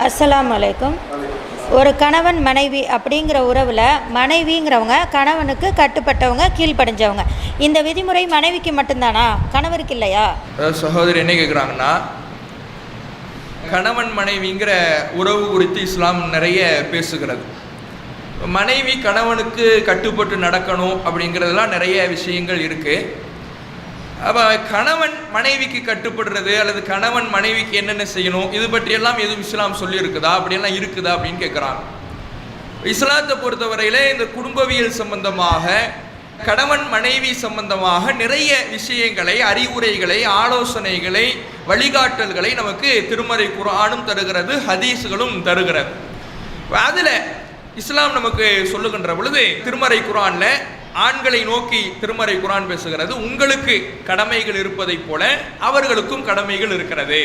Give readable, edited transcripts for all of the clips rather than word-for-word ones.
அஸ்ஸலாமு அலைக்கும். ஒரு கணவன் மனைவி அப்படிங்கிற உறவில் மனைவிங்கிறவங்க கணவனுக்கு கட்டுப்பட்டவங்க, கீழ்ப்படிஞ்சவங்க. இந்த விதிமுறை மனைவிக்கு மட்டும்தானா, கணவருக்கு இல்லையா? சகோதரி என்ன கேட்குறாங்கன்னா, கணவன் மனைவிங்கிற உறவு குறித்து இஸ்லாம் நிறைய பேசுகிறது. மனைவி கணவனுக்கு கட்டுப்பட்டு நடக்கணும் அப்படிங்கிறதுலாம் நிறைய விஷயங்கள் இருக்குது. அப்போ கணவன் மனைவிக்கு கட்டுப்படுறது அல்லது கணவன் மனைவிக்கு என்னென்ன செய்யணும் இது பற்றியெல்லாம் எதுவும் இஸ்லாம் சொல்லியிருக்குதா, அப்படியெல்லாம் இருக்குதா அப்படின்னு கேட்குறாங்க. இஸ்லாத்தை பொறுத்தவரையில் இந்த குடும்பவியல் சம்பந்தமாக, கணவன் மனைவி சம்பந்தமாக நிறைய விஷயங்களை, அறிவுரைகளை, ஆலோசனைகளை, வழிகாட்டல்களை நமக்கு திருமறை குர்ஆனும் தருகிறது, ஹதீஸ்களும் தருகிறது. அதில் இஸ்லாம் நமக்கு சொல்லுகின்ற பொழுது திருமறை குர்ஆனில் ஆண்களை நோக்கி திருமறை குர்ஆன் பேசுகிறது. உங்களுக்கு கடமைகள் இருப்பதைப் போல அவர்களுக்கும் கடமைகள் இருக்கிறது,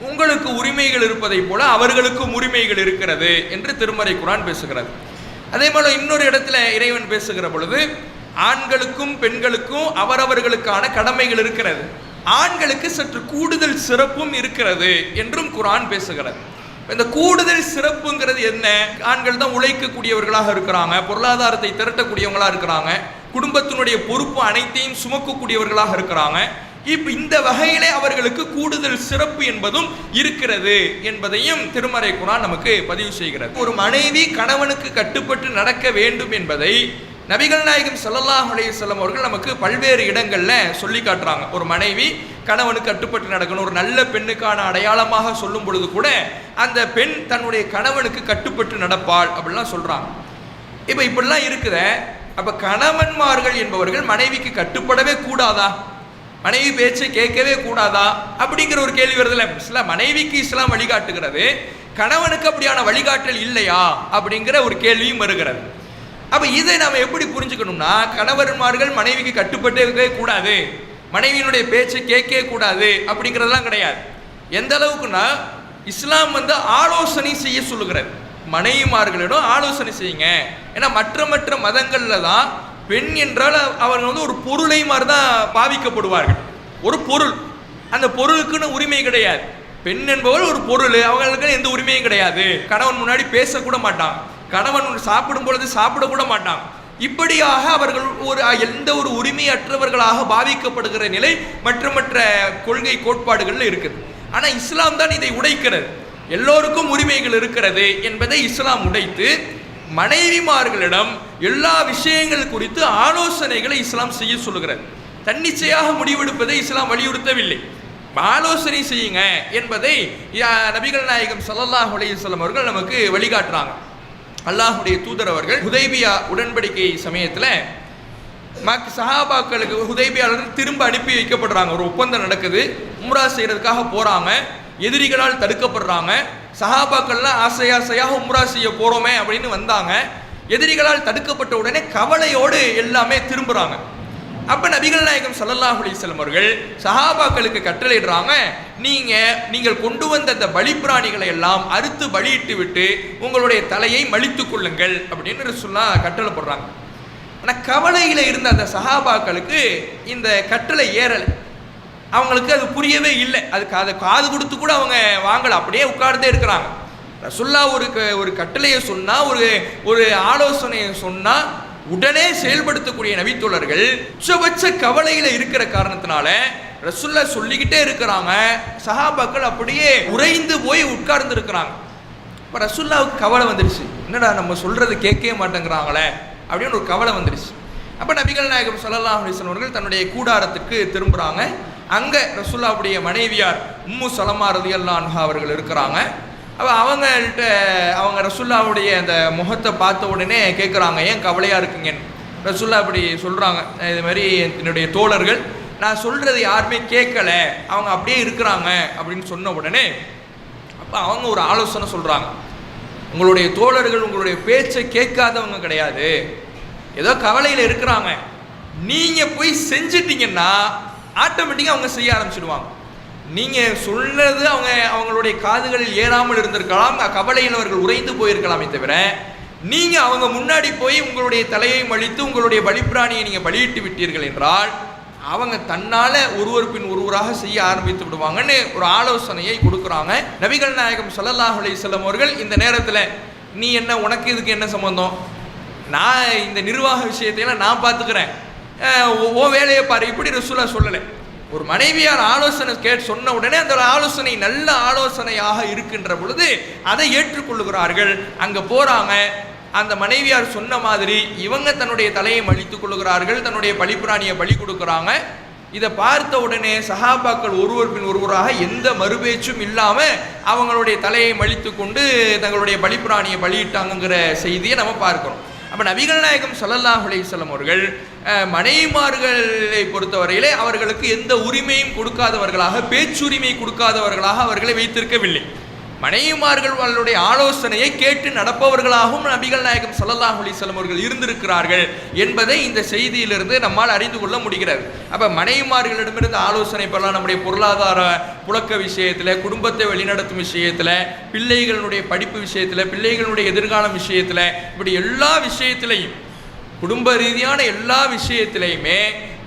உங்களுக்கு உரிமைகள் இருப்பதைப் போல அவர்களுக்கும் உரிமைகள் இருக்கிறது என்று திருமறை குர்ஆன் பேசுகிறது. அதே போல இன்னொரு இடத்துல இறைவன் பேசுகிற பொழுது ஆண்களுக்கும் பெண்களுக்கும் அவரவர்களுக்கான கடமைகள் இருக்கிறது, ஆண்களுக்கு சற்று கூடுதல் சிறப்பும் இருக்கிறது என்றும் குர்ஆன் பேசுகிறது. இந்த கூடுதல் சிறப்புங்கிறது என்ன? ஆண்கள் தான் உழைக்கக்கூடியவர்களாக இருக்கிறாங்க, பொருளாதாரத்தை திரட்டக்கூடியவங்களாக இருக்கிறாங்க, குடும்பத்தினுடைய பொறுப்பு அனைத்தையும் சுமக்கக்கூடியவர்களாக இருக்கிறாங்க. இப்போ இந்த வகையிலே அவர்களுக்கு கூடுதல் சிறப்பு என்பதும் இருக்கிறது என்பதையும் திருமறை குர்ஆன் நமக்கு பதிவு செய்கிறது. ஒரு மனைவி கணவனுக்கு கட்டுப்பட்டு நடக்க வேண்டும் என்பதை நபிகள் நாயகம் ஸல்லல்லாஹு அலைஹி வஸல்லம் அவர்கள் நமக்கு பல்வேறு இடங்களில் சொல்லி காட்டுறாங்க. ஒரு மனைவி கணவனுக்கு கட்டுப்பட்டு நடக்கணும், ஒரு நல்ல பெண்ணுக்கான அடையாளமாக சொல்லும் பொழுது கூட அந்த பெண் தன்னுடைய கணவனுக்கு கட்டுப்பட்டு நடப்பாள் அப்படிலாம் சொல்கிறாங்க. இப்போ இப்படிலாம் இருக்குத, அப்போ கணவன்மார்கள் என்பவர்கள் மனைவிக்கு கட்டுப்படவே கூடாதா, மனைவி பேச்சை கேட்கவே கூடாதா அப்படிங்கிற ஒரு கேள்வி வருதுல்ல. மனைவிக்கு இஸ்லாம் வழிகாட்டுகிறது, கணவனுக்கு அப்படியான வழிகாட்டல் இல்லையா அப்படிங்கிற ஒரு கேள்வியும் வருகிறது. அப்போ இதை நாம் எப்படி புரிஞ்சுக்கணும்னா, கணவன்மார்கள் மனைவிக்கு கட்டுப்பட்டே கூடாது, மனைவியினுடைய பேச்சை கேட்கவே கூடாது அப்படிங்கிறதெல்லாம் கிடையாது. எந்த அளவுக்குன்னா இஸ்லாம் ஆலோசனை செய்ய சொல்லுகிறது, மனைவிமார்களிடம் ஆலோசனை செய்யுங்க. ஏன்னா மற்ற மதங்களில் தான் பெண் என்றால் அவர்கள் ஒரு பொருளை மாதிரி தான் பாவிக்கப்படுவார்கள். ஒரு பொருள், அந்த பொருளுக்குன்னு உரிமை கிடையாது. பெண் என்பவர் ஒரு பொருள், அவங்களுக்கு எந்த உரிமையும் கிடையாது. கணவன் முன்னாடி பேசக்கூட மாட்டாங்க, கணவன் சாப்பிடும் பொழுது சாப்பிடக்கூட மாட்டாங்க. இப்படியாக அவர்கள் எந்த ஒரு உரிமையற்றவர்களாக பாவிக்கப்படுகிற நிலை மற்ற கொள்கை கோட்பாடுகள் இருக்குது. ஆனால் இஸ்லாம் தான் இதை உடைக்கிறது. எல்லோருக்கும் உரிமைகள் இருக்கிறது என்பதை இஸ்லாம் உடைத்து மனைவிமார்களிடம் எல்லா விஷயங்கள் குறித்து ஆலோசனைகளை இஸ்லாம் செய்ய சொல்லுகிறது. தன்னிச்சையாக முடிவெடுப்பதை இஸ்லாம் வலியுறுத்தவில்லை. ஆலோசனை செய்யுங்க என்பதை நபிகள் நாயகம் ஸல்லல்லாஹு அலைஹி வஸல்லம் அவர்கள் நமக்கு வழிகாட்டுறாங்க. அல்லாஹுடைய தூதர் அவர்கள் ஹுதைபியா உடன்படிக்கை சமயத்தில் சஹாபாக்களுக்கு ஹுதைபியாவிலிருந்து திரும்ப அனுப்பி வைக்கப்படுறாங்க. ஒரு ஒப்பந்தம் நடக்குது, உம்ரா செய்யறதுக்காக போறாங்க, எதிரிகளால் தடுக்கப்படுறாங்க. சஹாபாக்கள்லாம் ஆசையாக உம்ரா செய்ய போறோமே அப்படின்னு வந்தாங்க. எதிரிகளால் தடுக்கப்பட்ட உடனே கவலையோடு எல்லாமே திரும்புறாங்க. அப்ப நபிகள் நாயகம் ஸல்லல்லாஹு அலைஹி வஸல்லம் அவர்கள் சஹாபாக்களுக்கு கட்டளையிடுறாங்க, நீங்கள் கொண்டு வந்த அந்த பலிப்பிராணிகளை எல்லாம் அறுத்து பலியிட்டு விட்டு உங்களுடைய தலையை மலித்துக் கொள்ளுங்கள் அப்படின்னு ரசூலுல்லாஹ் கட்டளை போடுறாங்க. ஆனால் கவலையில் இருந்த அந்த சஹாபாக்களுக்கு இந்த கட்டளை ஏறலை, அவங்களுக்கு அது புரியவே இல்லை. அதுக்கு அதை காது கொடுத்து கூட அவங்க வாங்கலை, அப்படியே உட்கார்ந்தே இருக்கிறாங்க. ரசூலுல்லாஹ் ஒரு கட்டளையை சொன்னா, ஒரு ஆலோசனையை சொன்னா உடனே செயல்படுத்தக்கூடிய நபித்தோழர்கள் உச்சபட்ச கவலையில இருக்கிற காரணத்தினால ரசூலுல்லாஹ் சொல்லிக்கிட்டே இருக்கிறாங்க, சஹாபாக்கள் அப்படியே உறைந்து போய் உட்கார்ந்து இருக்கிறாங்க. இப்போ ரசூலுல்லாஹ்வுக்கு கவலை வந்துடுச்சு, என்னடா நம்ம சொல்றது கேட்கவே மாட்டேங்கிறாங்களே அப்படின்னு ஒரு கவலை வந்துடுச்சு. அப்போ நபிகள் நாயகம் ஸல்லல்லாஹு அலைஹி வஸல்லம் அவர்கள் தன்னுடைய கூடாரத்துக்கு திரும்புகிறாங்க. அங்கே ரசூலுல்லாஹ்வுடைய மனைவியார் உம்மு சலமா ரலியல்லாஹு அன்ஹா அவர்கள் இருக்கிறாங்க. அப்போ அவங்க ரசூலுல்லாஹ்வுடைய அந்த முகத்தை பார்த்த உடனே கேட்குறாங்க, ஏன் கவலையாக இருக்குங்கன்னு. ரசூலுல்லாஹ் அப்படி சொல்கிறாங்க, இது மாதிரி என்னுடைய தோழர்கள் நான் சொல்கிறது யாருமே கேட்கலை, அவங்க அப்படியே இருக்கிறாங்க அப்படின்னு சொன்ன உடனே அப்போ அவங்க ஒரு ஆலோசனை சொல்கிறாங்க, உங்களுடைய தோழர்கள் உங்களுடைய பேச்சை கேட்காதவங்க கிடையாது, ஏதோ கவலையில் இருக்கிறாங்க, நீங்கள் போய் செஞ்சிட்டிங்கன்னா ஆட்டோமேட்டிக்காக அவங்க செய்ய ஆரம்பிச்சிடுவாங்க. நீங்கள் சொன்னது அவங்களுடைய காதுகளில் ஏறாமல் இருந்திருக்கலாம், கவலையில் அவர்கள் உறைந்து போயிருக்கலாமே தவிர, நீங்கள் அவங்க முன்னாடி போய் உங்களுடைய தலையை மழித்து உங்களுடைய பலிப்பிராணியை நீங்கள் பலியிட்டு விட்டீர்கள் என்றால் அவங்க தன்னால் ஒருவர் பின் ஒருவராக செய்ய ஆரம்பித்து விடுவாங்கன்னு ஒரு ஆலோசனையை கொடுக்குறாங்க. நபிகள் நாயகம் ஸல்லல்லாஹு அலைஹி வஸல்லம் அவர்கள் இந்த நேரத்தில் நீ என்ன, உனக்கு இதுக்கு என்ன சம்பந்தம், நான் இந்த நிர்வாக விஷயத்தையெல்லாம் நான் பார்த்துக்கிறேன், ஓ வேலையை பாரு, இப்படி ரசூலா சொல்லலை. ஒரு மனைவியார் ஆலோசனை சொன்ன உடனே அந்த ஆலோசனை நல்ல ஆலோசனையாக இருக்கின்ற பொழுது அதை ஏற்றுக்கொள்ளுகிறார்கள். அங்கே போகிறாங்க, அந்த மனைவியார் சொன்ன மாதிரி இவங்க தன்னுடைய தலையை மழித்துக் கொள்ளுகிறார்கள், தன்னுடைய பலிப்பிராணியை பலி கொடுக்குறாங்க. இதை பார்த்த உடனே சஹாபாக்கள் ஒருவர் பின் ஒருவராக எந்த மறுபேச்சும் இல்லாமல் அவங்களுடைய தலையை மழித்து கொண்டு தங்களுடைய பலிப்பிராணியை பலியிட்டாங்கிற செய்தியை நம்ம பார்க்கிறோம். அப்போ நபிகள் நாயகம் ஸல்லல்லாஹு அலைஹி வஸல்லம் அவர்கள் மனைவிமார்களை பொறுத்தவரையிலே அவர்களுக்கு எந்த உரிமையும் கொடுக்காதவர்களாக, பேச்சுரிமை கொடுக்காதவர்களாக அவர்களை வைத்திருக்கவில்லை. மனைவிமார்கள் அவர்களுடைய ஆலோசனையை கேட்டு நடப்பவர்களாகவும் நபிகள் நாயகம் ஸல்லல்லாஹு அலைஹி வஸல்லம் அவர்கள் இருந்திருக்கிறார்கள் என்பதை இந்த செய்தியிலிருந்து நம்மால் அறிந்து கொள்ள முடிகிறது. அப்போ மனைவிமார்களிடமிருந்து ஆலோசனை பெறலாம். நம்முடைய பொருளாதார புழக்க விஷயத்தில், குடும்பத்தை வழிநடத்தும் விஷயத்தில், பிள்ளைகளுடைய படிப்பு விஷயத்தில், பிள்ளைகளுடைய எதிர்காலம் விஷயத்தில், இப்படி எல்லா விஷயத்திலையும், குடும்ப ரீதியான எல்லா விஷயத்திலையுமே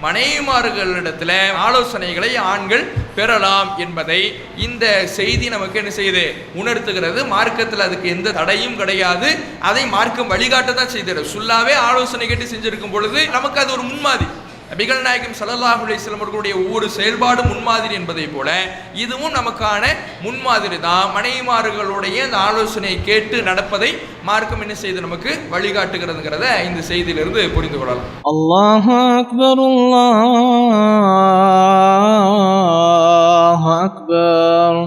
மனைவிமார்களிடத்தில் ஆலோசனைகளை ஆண்கள் பெறலாம் என்பதை இந்த செய்தி நமக்கு என்ன செய்யுது, உணர்த்துகிறது. மார்க்கத்தில் அதுக்கு எந்த தடையும் கிடையாது. அதை மார்க்கம் வழிகாட்ட தான் செய்கிறது. சுல்லாவே ஆலோசனை கேட்டு செஞ்சிருக்கும் பொழுது நமக்கு அது ஒரு முன்மாதிரி. நபிகள் நாயகம் ஸல்லல்லாஹு அலைஹி வஸல்லம் அவர்களுடைய ஒவ்வொரு செயல்பாடும் முன்மாதிரி என்பதை போல இதுவும் நமக்கான முன்மாதிரி தான். மனைவிமார்களுடைய அந்த ஆலோசனையை கேட்டு நடப்பதை மார்க்கம் என்ன செய்து நமக்கு வழிகாட்டுகிறதுங்கிறத இந்த செய்தியிலிருந்து புரிந்து கொள்ளலாம். அல்லாஹு அக்பர், அல்லாஹு அக்பர்.